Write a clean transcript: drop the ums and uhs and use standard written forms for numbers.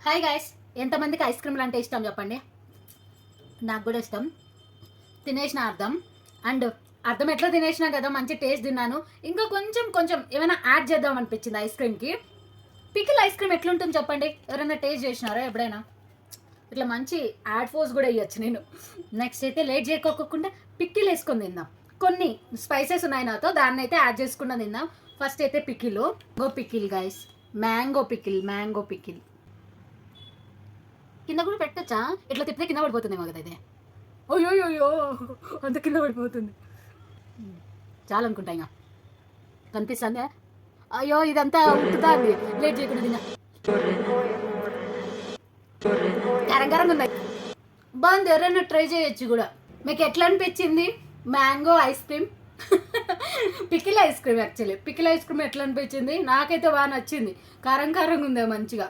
Hi guys, ఎంతమందికి ice క్రీమ్లు అంటే ఇష్టం చెప్పండి. నాకు కూడా ఇష్టం. తినేసిన అర్థం ఎట్లా తినేసినా కదా, మంచి టేస్ట్ తిన్నాను. ఇంకా కొంచెం ఏమైనా యాడ్ చేద్దాం అనిపించింది ఐస్ క్రీమ్కి. పికిల్ ఐస్ క్రీమ్ ఎట్లుంటుంది చెప్పండి, ఎవరైనా టేస్ట్ చేసినారా ఎప్పుడైనా? ఇట్లా మంచి యాడ్ ఫోర్స్ కూడా ఇవ్వచ్చు నేను. నెక్స్ట్ అయితే లేట్ చేయకోకుండా పికిల్ వేసుకొని తిందాం. కొన్ని స్పైసెస్ ఉన్నాయి నాతో, దాన్ని అయితే యాడ్ చేసుకున్నా తిందాం. ఫస్ట్ అయితే పికిల్ గైస్, మ్యాంగో పికిల్ కింద కూడా పెట్టచ్చా? ఇట్లా తిప్పితే కింద పడిపోతుందేమో కదా ఇది. అయ్యో అంత కింద పడిపోతుంది. చాలా అనుకుంటా ఇంకా కనిపిస్తుందా? అయ్యో ఇదంతా ఉట్టుతుంది. లేట్ చేయకుండా తిన్నా. కరంగా ఉన్నాయి, బాగుంది. ఎవరైనా ట్రై చేయొచ్చు కూడా. మీకు ఎట్లా అనిపించింది mango ice cream? Pickle ice cream actually pickle ice cream ఎట్లా అనిపించింది? నాకైతే బాగా నచ్చింది. కారంగా ఉందే మంచిగా.